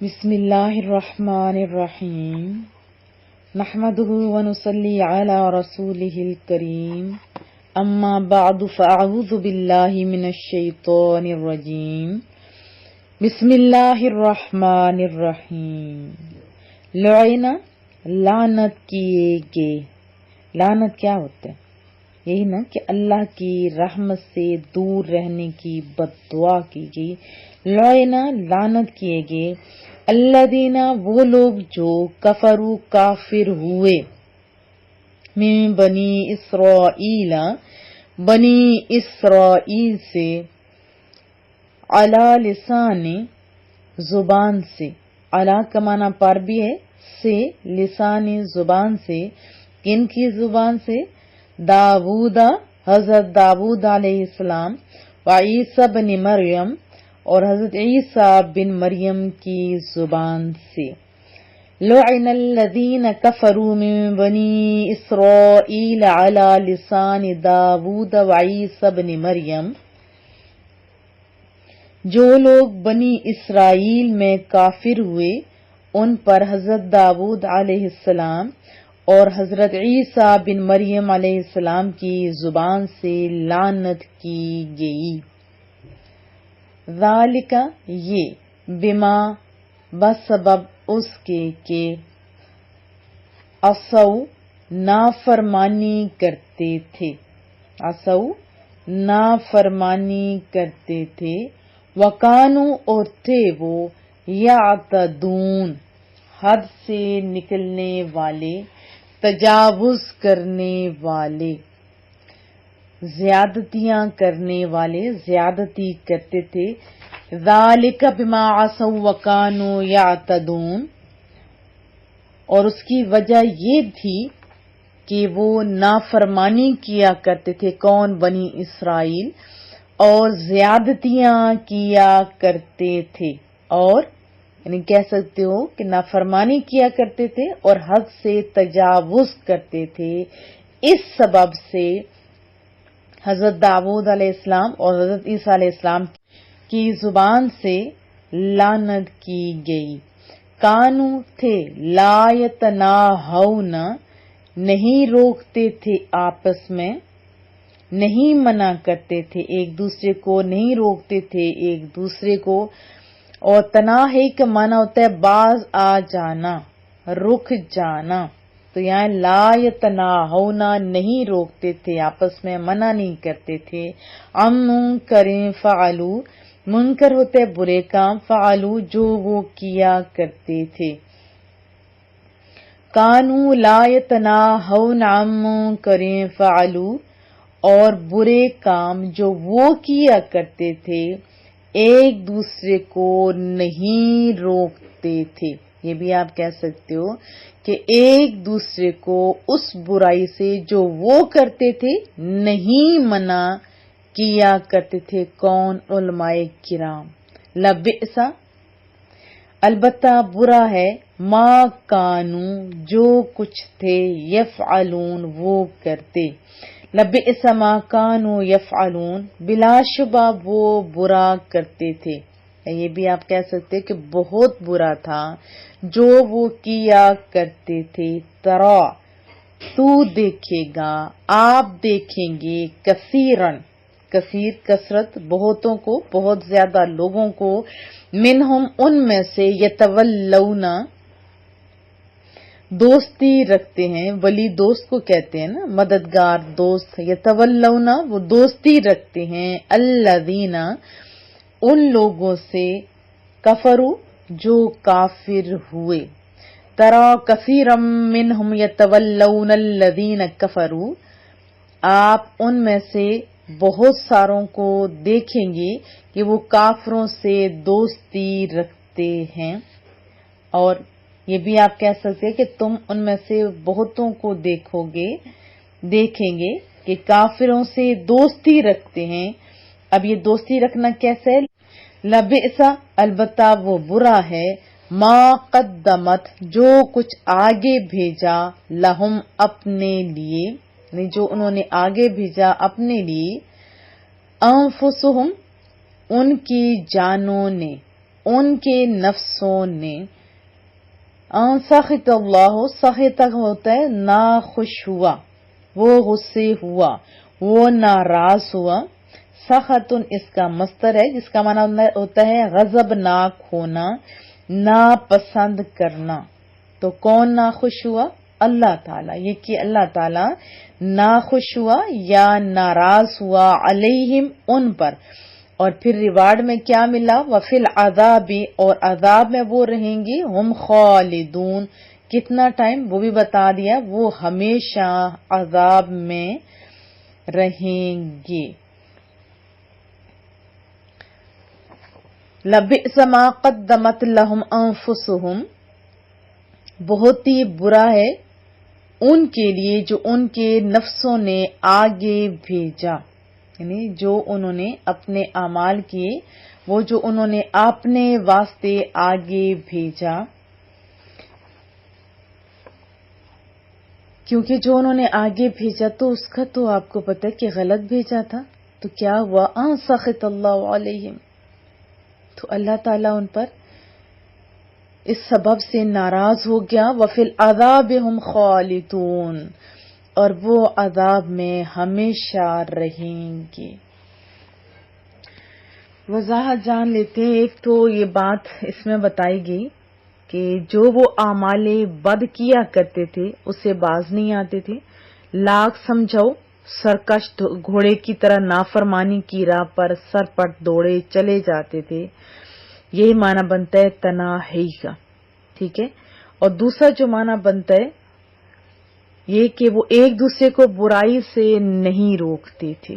بسم اللہ الرحمن الرحیم نحمده ونصلی علی رسولہ الکریم اما بعد فاعوذ باللہ من الشیطان الرجیم بسم اللہ الرحمن الرحیم لعن لعنت کیے گئے. لعنت کیا ہوتا ہے؟ یہی نا کہ اللہ کی رحمت سے دور رہنے کی بد دعا کی گئی. لعن لعنت کیے گئے الذین وہ لوگ جو کفروا کافر ہوئے من بنی اسرائیل بنی اسرائیل سے علی لسان زبان سے. علی کا معنی پر بھی ہے سے لسان زبان سے. کن کی زبان سے؟ داود حضرت داود علیہ السلام و عیسیٰ بن مریم اور حضرت عیسیٰ بن مریم کی زبان سے. لعن الذین کفروا من بنی اسرائیل علی لسان داود و عیسیٰ بن مریم. جو لوگ بنی اسرائیل میں کافر ہوئے ان پر حضرت داود علیہ السلام اور حضرت عیسیٰ بن مریم علیہ السلام کی زبان سے لعنت کی گئی. ذالک یہ بما بسبب اس کے کہ عصوا نافرمانی کرتے تھے. عصوا نافرمانی کرتے تھے. وکانوا اور تھے وہ یعتدون حد سے نکلنے والے تجاوز کرنے والے زیادتیاں کرنے والے زیادتی کرتے تھے. ذالک بما عصوا وکانوا یعتدون اور اس کی وجہ یہ تھی کہ وہ نافرمانی کیا کرتے تھے. کون؟ بنی اسرائیل. اور زیادتیاں کیا کرتے تھے. اور یعنی کہہ سکتے ہو کہ نافرمانی کیا کرتے تھے اور حد سے تجاوز کرتے تھے. اس سبب سے حضرت داود علیہ السلام اور حضرت عیسیٰ علیہ السلام کی زبان سے لعنت کی گئی. کانو تھے لا یتناہون نہیں روکتے تھے آپس میں، نہیں منع کرتے تھے ایک دوسرے کو، نہیں روکتے تھے ایک دوسرے کو. اور تناہی کا معنی ہوتا ہے باز آ جانا، رک جانا. تو یہاں لا یتناہون نہیں روکتے تھے آپس میں، منع نہیں کرتے تھے. عن منکر فعلوا منکر ہوتے برے کام، فعلوا جو وہ کیا کرتے تھے. کانوا لا یتناہون عن منکر فعلوا اور برے کام جو وہ کیا کرتے تھے ایک دوسرے کو نہیں روکتے تھے. یہ بھی آپ کہہ سکتے ہو کہ ایک دوسرے کو اس برائی سے جو وہ کرتے تھے نہیں منع کیا کرتے تھے. کون؟ علماء کرام. لبئس البتہ برا ہے ما کانوا جو کچھ تھے یفعلون وہ کرتے. لبئس ما کانوا یفعلون بلا شبہ وہ برا کرتے تھے. یہ بھی آپ کہہ سکتے کہ بہت برا تھا جو وہ کیا کرتے تھے. ترا تو دیکھے گا، آپ دیکھیں گے، کثیرن کثیر کثرت بہتوں کو، بہت زیادہ لوگوں کو، منہم ان میں سے یتولون دوستی رکھتے ہیں. ولی دوست کو کہتے ہیں نا، مددگار دوست. یتولون وہ دوستی رکھتے ہیں. الذین ان لوگوں سے کفروا جو کافر ہوئے. ترا کثیرا منہم یتولون الذین کفروا آپ ان میں سے بہت ساروں کو دیکھیں گے کہ وہ کافروں سے دوستی رکھتے ہیں. اور یہ بھی آپ کہہ سکتے ہیں کہ تم ان میں سے بہتوں کو دیکھیں گے کہ کافروں سے دوستی رکھتے ہیں. اب یہ دوستی رکھنا کیسے؟ لبئس البتہ وہ برا ہے ما قدمت جو کچھ آگے بھیجا لہم اپنے لیے، یعنی جو انہوں نے آگے بھیجا اپنے لیے، انفسہم ان کی جانوں نے، ان کے نفسوں نے. سخط اللہ، سخط ہوتا ہے ناخوش ہوا، وہ غصے ہوا، وہ ناراض ہوا. سخط اس کا مصدر ہے جس کا معنی ہوتا ہے غضبناک ہونا، ناپسند کرنا. تو کون ناخوش ہوا؟ اللہ تعالیٰ. یہ کہ اللہ تعالیٰ ناخوش ہوا یا ناراض ہوا علیہم ان پر. اور پھر ریوارڈ میں کیا ملا؟ وفی العذاب، اور عذاب میں وہ رہیں گی ہم خالدون. کتنا ٹائم وہ بھی بتا دیا، وہ ہمیشہ عذاب میں رہیں گے. لبئس ما قدمت لهم انفسهم، بہت ہی برا ہے ان کے لیے جو ان کے نفسوں نے آگے بھیجا. یعنی جو انہوں نے اپنے اعمال کیے، وہ جو انہوں نے اپنے واسطے آگے بھیجا. کیونکہ جو انہوں نے آگے بھیجا تو اس کا تو آپ کو پتہ ہے کہ غلط بھیجا تھا. تو کیا ہوا؟ سخط اللہ علیہم، تو اللہ تعالیٰ ان پر اس سبب سے ناراض ہو گیا. وفی العذاب ہم خالدون، اور وہ عذاب میں ہمیشہ رہیں گے. وضاحت جان لیتے ہیں. ایک تو یہ بات اس میں بتائی گئی کہ جو وہ اعمال بد کیا کرتے تھے اسے باز نہیں آتے تھے. لاکھ سمجھاؤ، سرکش گھوڑے کی طرح نافرمانی کی راہ پر سرپٹ دوڑے چلے جاتے تھے. یہی معنی بنتا ہے تناہی کا. ٹھیک ہے. اور دوسرا جو معنی بنتا ہے یہ کہ وہ ایک دوسرے کو برائی سے نہیں روکتے تھے.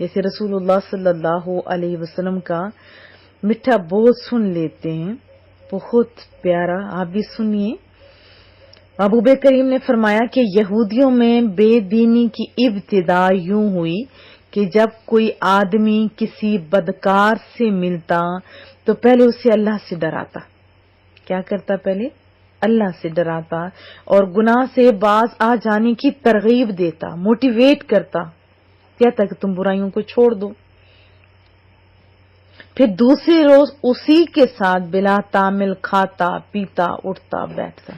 جیسے رسول اللہ صلی اللہ علیہ وسلم کا میٹھا بول سن لیتے ہیں، بہت پیارا. آپ بھی سنیے. محبوب کریم نے فرمایا کہ یہودیوں میں بے دینی کی ابتدا یوں ہوئی کہ جب کوئی آدمی کسی بدکار سے ملتا تو پہلے اسے اللہ سے ڈراتا. کیا کرتا؟ پہلے اللہ سے ڈراتا اور گناہ سے باز آ جانے کی ترغیب دیتا، موٹیویٹ کرتا، کہتا کہ تم برائیوں کو چھوڑ دو. پھر دوسرے روز اسی کے ساتھ بلا تعمل کھاتا پیتا اٹھتا بیٹھتا،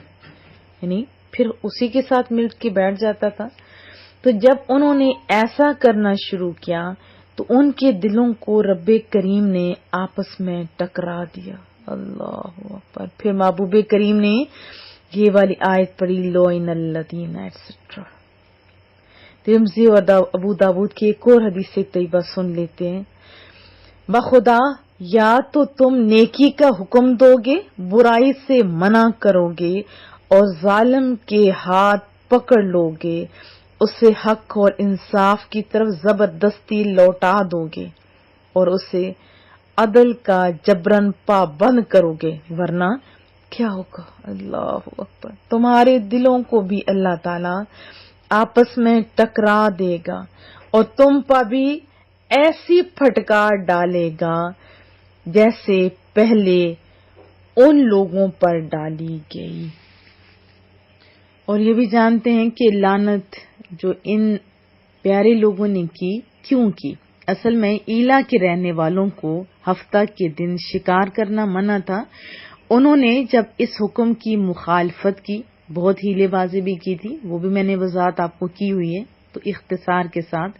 یعنی پھر اسی کے ساتھ مل کے بیٹھ جاتا تھا. تو جب انہوں نے ایسا کرنا شروع کیا تو ان کے دلوں کو رب کریم نے آپس میں ٹکرا دیا. اللہ اکبر. پھر محبوب کریم نے یہ والی آیت پڑھی، لوئن الذین ایٹسٹرا. ترمذی اور ابو داود کی ایک اور حدیث طیبہ سن لیتے ہیں. بخدا یا تو تم نیکی کا حکم دو گے، برائی سے منع کرو گے اور ظالم کے ہاتھ پکڑ لو گے، اسے حق اور انصاف کی طرف زبردستی لوٹا دو گے اور اسے عدل کا جبرن پابند کرو گے، ورنہ کیا ہوگا؟ اللہ اکبر. تمہارے دلوں کو بھی اللہ تعالی آپس میں ٹکرا دے گا اور تم پر بھی ایسی پھٹکار ڈالے گا جیسے پہلے ان لوگوں پر ڈالی گئی. اور یہ بھی جانتے ہیں کہ لعنت جو ان پیارے لوگوں نے کی کیوں کی؟ اصل میں ایلا کے رہنے والوں کو ہفتہ کے دن شکار کرنا منع تھا. انہوں نے جب اس حکم کی مخالفت کی، بہت ہیلے بازی بھی کی تھی، وہ بھی میں نے وضاحت آپ کو کی ہوئی ہے تو اختصار کے ساتھ،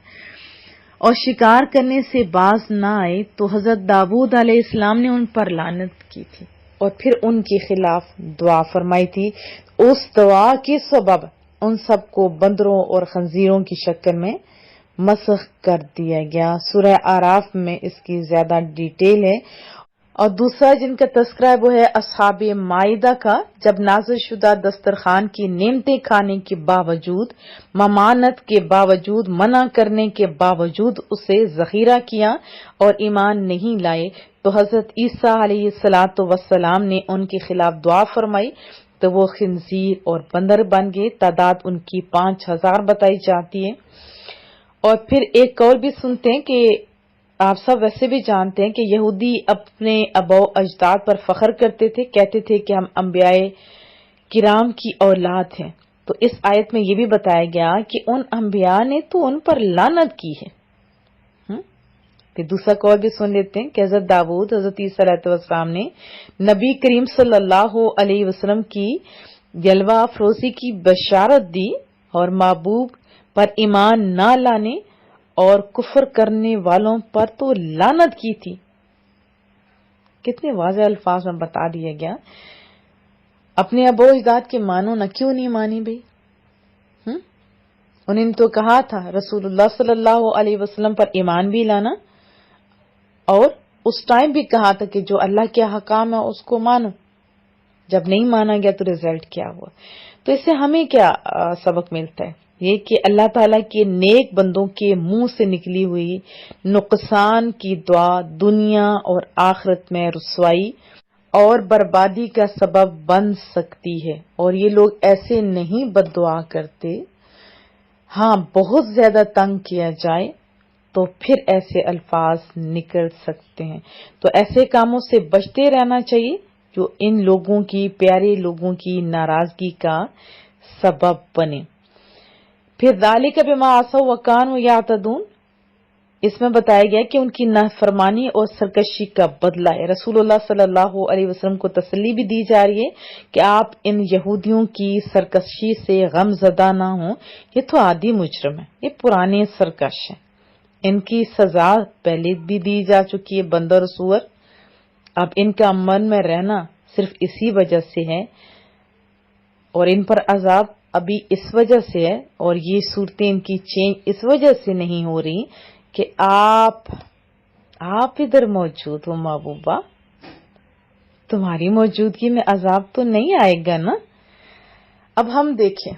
اور شکار کرنے سے باز نہ آئے تو حضرت داؤد علیہ السلام نے ان پر لعنت کی تھی اور پھر ان کے خلاف دعا فرمائی تھی. اس دعا کے سبب ان سب کو بندروں اور خنزیروں کی شکل میں مسخ کر دیا گیا. سورہ اعراف میں اس کی زیادہ ڈیٹیل ہے. اور دوسرا جن کا تذکرہ ہے وہ ہے اصحاب مائدہ کا. جب نازل شدہ دسترخوان کی نعمتیں کھانے کے باوجود، ممانت کے باوجود، منع کرنے کے باوجود اسے ذخیرہ کیا اور ایمان نہیں لائے تو حضرت عیسیٰ علیہ السلام نے ان کے خلاف دعا فرمائی تو وہ خنزیر اور بندر بن گئے. تعداد ان کی 5000 بتائی جاتی ہے. اور پھر ایک قول بھی سنتے ہیں کہ آپ سب ویسے بھی جانتے ہیں کہ یہودی اپنے اباء و اجداد پر فخر کرتے تھے، کہتے تھے کہ ہم انبیاء کرام کی اولاد ہیں. تو اس آیت میں یہ بھی بتایا گیا کہ ان انبیاء نے تو ان پر لعنت کی ہے. پھر دوسرا قول بھی سن لیتے ہیں کہ حضرت داؤد حضرت عیسیٰ علیہ السلام نے نبی کریم صلی اللہ علیہ وسلم کی جلوہ افروزی کی بشارت دی اور محبوب پر ایمان نہ لانے اور کفر کرنے والوں پر تو لعنت کی تھی. کتنے واضح الفاظ میں بتا دیا گیا. اپنے ابو اجداد کے مانو نہ، کیوں نہیں مانی بھائی؟ انہوں نے تو کہا تھا رسول اللہ صلی اللہ علیہ وسلم پر ایمان بھی لانا، اور اس ٹائم بھی کہا تھا کہ جو اللہ کے حکام ہے اس کو مانو. جب نہیں مانا گیا تو رزلٹ کیا ہوا؟ تو اس سے ہمیں کیا سبق ملتا ہے؟ یہ کہ اللہ تعالیٰ کے نیک بندوں کے منہ سے نکلی ہوئی نقصان کی دعا دنیا اور آخرت میں رسوائی اور بربادی کا سبب بن سکتی ہے. اور یہ لوگ ایسے نہیں بد دعا کرتے. ہاں، بہت زیادہ تنگ کیا جائے تو پھر ایسے الفاظ نکل سکتے ہیں. تو ایسے کاموں سے بچتے رہنا چاہیے جو ان لوگوں کی، پیارے لوگوں کی ناراضگی کا سبب بنے. پھر ذالک بما عصوا وکانوا یعتدون، اس میں بتایا گیا کہ ان کی نافرمانی اور سرکشی کا بدلہ ہے. رسول اللہ صلی اللہ علیہ وسلم کو تسلی بھی دی جا رہی ہے کہ آپ ان یہودیوں کی سرکشی سے غم زدہ نہ ہوں. یہ تو عادی مجرم ہے، یہ پرانے سرکش ہیں. ان کی سزا پہلے بھی دی جا چکی ہے، بندر سور. اب ان کا من میں رہنا صرف اسی وجہ سے ہے، اور ان پر عذاب ابھی اس وجہ سے ہے، اور یہ صورتیں ان کی چینج اس وجہ سے نہیں ہو رہی کہ آپ ادھر موجود ہو. محبوبہ، تمہاری موجودگی میں عذاب تو نہیں آئے گا نا؟ اب ہم دیکھیں،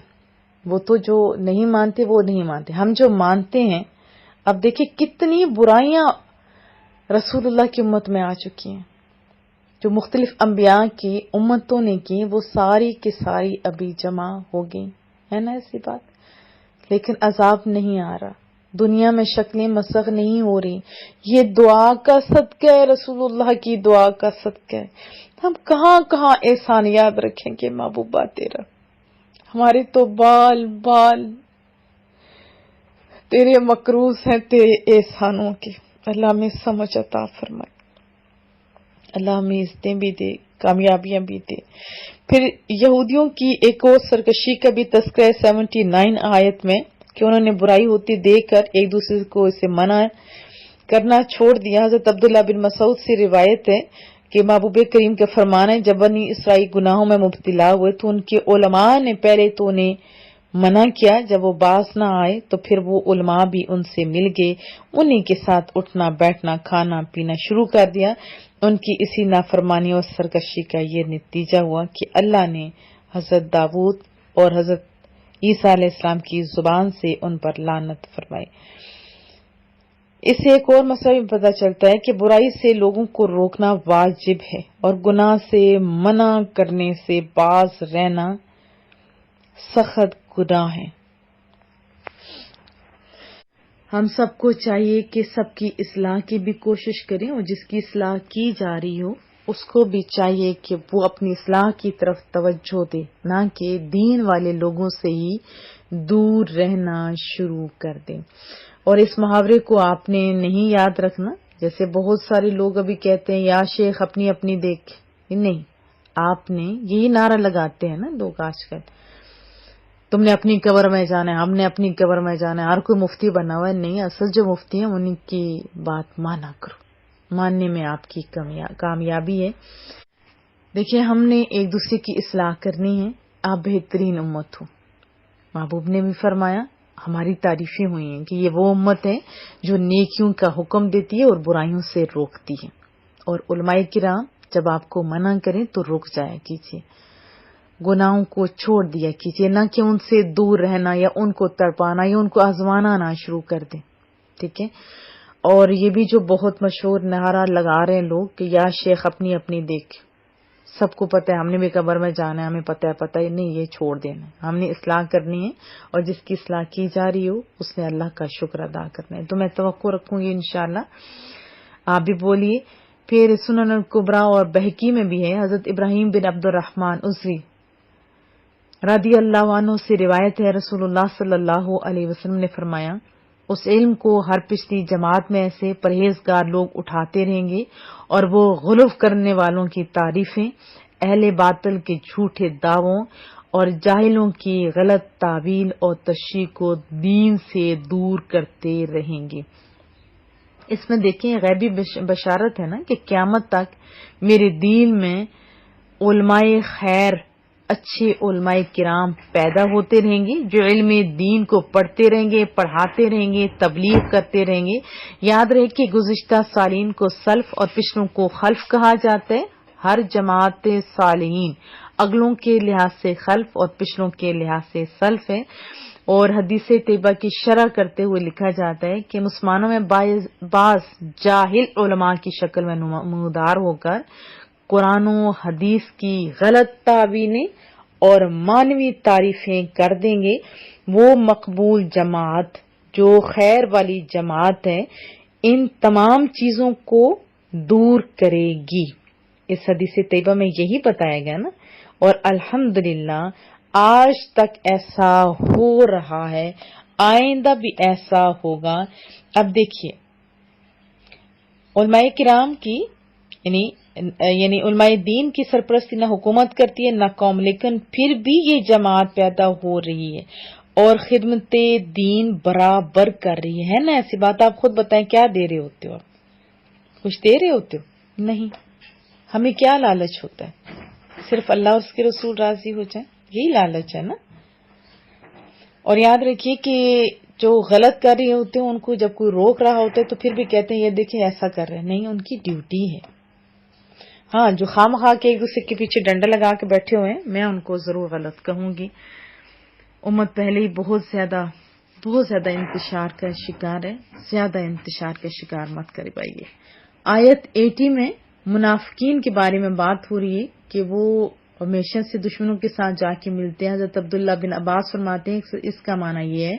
وہ تو جو نہیں مانتے وہ نہیں مانتے، ہم جو مانتے ہیں اب دیکھیں کتنی برائیاں رسول اللہ کی امت میں آ چکی ہیں. جو مختلف انبیاء کی امتوں نے کی وہ ساری کی ساری ابھی جمع ہو گئی ہے نا، ایسی بات. لیکن عذاب نہیں آ رہا، دنیا میں شکلیں مسخ نہیں ہو رہی. یہ دعا کا صدقہ ہے، رسول اللہ کی دعا کا صدقہ ہے. ہم کہاں کہاں احسان یاد رکھیں گے محبوبہ تیرا؟ ہمارے تو بال بال تیرے مقروض ہیں تیرے احسانوں کے. اللہ ہمیں سمجھ عطا فرمائے، اللہ ہمیں عزتیں بھی دے، کامیابیاں بھی دے. پھر یہودیوں کی ایک اور سرکشی کا بھی تذکرہ 79 آیت میں کہ انہوں نے برائی ہوتی دیکھ کر ایک دوسرے کو اسے منع کرنا چھوڑ دیا. حضرت عبداللہ بن مسعود سے روایت ہے کہ محبوب کریم کا فرمان ہے جب بنی اسرائیل گناہوں میں مبتلا ہوئے تو ان کے علماء نے پہلے تو انہیں منع کیا، جب وہ باز نہ آئے تو پھر وہ علماء بھی ان سے مل گئے، انہی کے ساتھ اٹھنا بیٹھنا کھانا پینا شروع کر دیا. ان کی اسی نافرمانی اور سرکشی کا یہ نتیجہ ہوا کہ اللہ نے حضرت داؤد اور حضرت عیسیٰ علیہ السلام کی زبان سے ان پر لعنت فرمائی. اس سے ایک اور مسئلہ بھی پتہ چلتا ہے کہ برائی سے لوگوں کو روکنا واجب ہے اور گناہ سے منع کرنے سے باز رہنا سخت گناہ ہے. ہم سب کو چاہیے کہ سب کی اصلاح کی بھی کوشش کریں، اور جس کی اصلاح کی جا رہی ہو اس کو بھی چاہیے کہ وہ اپنی اصلاح کی طرف توجہ دے، نہ کہ دین والے لوگوں سے ہی دور رہنا شروع کر دیں. اور اس محاورے کو آپ نے نہیں یاد رکھنا، جیسے بہت سارے لوگ ابھی کہتے ہیں یا شیخ اپنی اپنی دیکھ. نہیں، آپ نے یہی نعرہ لگاتے ہیں نا لوگ آج کل، تم نے اپنی قبر میں جانا ہے، ہم نے اپنی قبر میں جانا ہے، ہر کوئی مفتی بنا ہوا ہے. نہیں، اصل جو مفتی ہیں انہیں کی بات مانا کرو، ماننے میں آپ کی کامیابی ہے. دیکھیں، ہم نے ایک دوسرے کی اصلاح کرنی ہے. آپ بہترین امت ہو. محبوب نے بھی فرمایا، ہماری تعریفیں ہوئی ہیں کہ یہ وہ امت ہے جو نیکیوں کا حکم دیتی ہے اور برائیوں سے روکتی ہے. اور علماء کرام جب آپ کو منع کریں تو رک جایا کیجیے، گناہوں کو چھوڑ دیا کیجیے، نہ کہ ان سے دور رہنا یا ان کو تڑپانا یا ان کو آزمانا نہ شروع کر دیں. ٹھیک ہے؟ اور یہ بھی جو بہت مشہور نعرہ لگا رہے ہیں لوگ کہ یا شیخ اپنی اپنی دیکھ، سب کو پتہ ہے ہم نے بھی قبر میں جانا ہے، ہمیں پتہ ہے نہیں، یہ چھوڑ دینا. ہم نے اصلاح کرنی ہے، اور جس کی اصلاح کی جا رہی ہو اس نے اللہ کا شکر ادا کرنا ہے. تو میں توقع رکھوں گی انشاءاللہ. آپ بھی بولیے. پھر سنن الکبریٰ اور بہقی میں بھی ہے، حضرت ابراہیم بن عبد الرحمن عزری رضی اللہ عنہ سے روایت ہے، رسول اللہ صلی اللہ علیہ وسلم نے فرمایا، اس علم کو ہر پچھلی جماعت میں ایسے پرہیزگار لوگ اٹھاتے رہیں گے اور وہ غلو کرنے والوں کی تعریفیں، اہل باطل کے جھوٹے دعووں اور جاہلوں کی غلط تعویل اور تشریح کو دین سے دور کرتے رہیں گے۔ اس میں دیکھیں غیبی بشارت ہے نا کہ قیامت تک میرے دین میں علماء خیر، اچھے علماء کرام پیدا ہوتے رہیں گے جو علم دین کو پڑھتے رہیں گے، پڑھاتے رہیں گے، تبلیغ کرتے رہیں گے۔ یاد رہے کہ گزشتہ صالحین کو سلف اور پچھلوں کو خلف کہا جاتا ہے۔ ہر جماعت صالحین اگلوں کے لحاظ سے خلف اور پچھلوں کے لحاظ سے سلف ہے۔ اور حدیث طیبہ کی شرح کرتے ہوئے لکھا جاتا ہے کہ مسلمانوں میں بعض جاہل علماء کی شکل میں نمودار ہو کر قرآن و حدیث کی غلط تعبیریں اور معنوی تعریفیں کر دیں گے۔ وہ مقبول جماعت جو خیر والی جماعت ہے ان تمام چیزوں کو دور کرے گی۔ اس حدیث طیبہ میں یہی بتایا گیا نا، اور الحمدللہ آج تک ایسا ہو رہا ہے، آئندہ بھی ایسا ہوگا۔ اب دیکھیے علماء کرام کی یعنی علماء دین کی سرپرستی نہ حکومت کرتی ہے نہ قوم، لیکن پھر بھی یہ جماعت پیدا ہو رہی ہے اور خدمت دین برابر کر رہی ہے نا۔ ایسی بات آپ خود بتائیں، کیا دے رہے ہوتے ہو؟ کچھ دے رہے ہوتے ہو؟ نہیں۔ ہمیں کیا لالچ ہوتا ہے؟ صرف اللہ اور اس کے رسول راضی ہو جائیں، یہی لالچ ہے نا۔ اور یاد رکھیے کہ جو غلط کر رہے ہوتے ہیں ان کو جب کوئی روک رہا ہوتا ہے تو پھر بھی کہتے ہیں یہ دیکھیں ایسا کر رہے ہیں، نہیں، ان کی ڈیوٹی ہے۔ ہاں، جو خام خواہ کے ایک دوسرے کے پیچھے ڈنڈا لگا کے بیٹھے ہوئے ہیں، میں ان کو ضرور غلط کہوں گی۔ امت پہلے ہی بہت زیادہ انتشار کا شکار ہے، زیادہ انتشار کا شکار مت کر پائیے۔ آیت 80 میں منافقین کے بارے میں بات ہو رہی ہے کہ وہ ہمیشہ سے دشمنوں کے ساتھ جا کے ملتے ہیں۔ حضرت عبداللہ بن عباس فرماتے ہیں اس کا معنی یہ ہے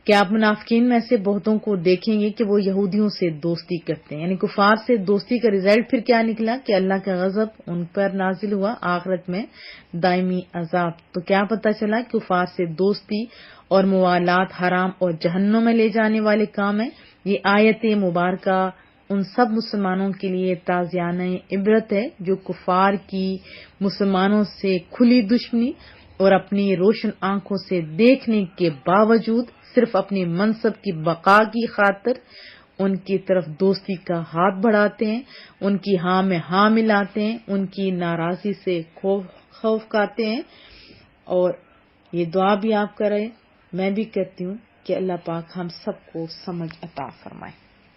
کہ آپ منافقین میں سے بہتوں کو دیکھیں گے کہ وہ یہودیوں سے دوستی کرتے ہیں، یعنی کفار سے دوستی کا رزلٹ پھر کیا نکلا کہ اللہ کا غضب ان پر نازل ہوا، آخرت میں دائمی عذاب۔ تو کیا پتہ چلا کہ کفار سے دوستی اور موالات حرام اور جہنم میں لے جانے والے کام ہیں۔ یہ آیت مبارکہ ان سب مسلمانوں کے لیے تازیانہ عبرت ہے جو کفار کی مسلمانوں سے کھلی دشمنی اور اپنی روشن آنکھوں سے دیکھنے کے باوجود صرف اپنی منصب کی بقا کی خاطر ان کی طرف دوستی کا ہاتھ بڑھاتے ہیں، ان کی ہاں میں ہاں ملاتے ہیں، ان کی ناراضی سے خوف کھاتے ہیں۔ اور یہ دعا بھی آپ کریں، میں بھی کرتی ہوں کہ اللہ پاک ہم سب کو سمجھ عطا فرمائے۔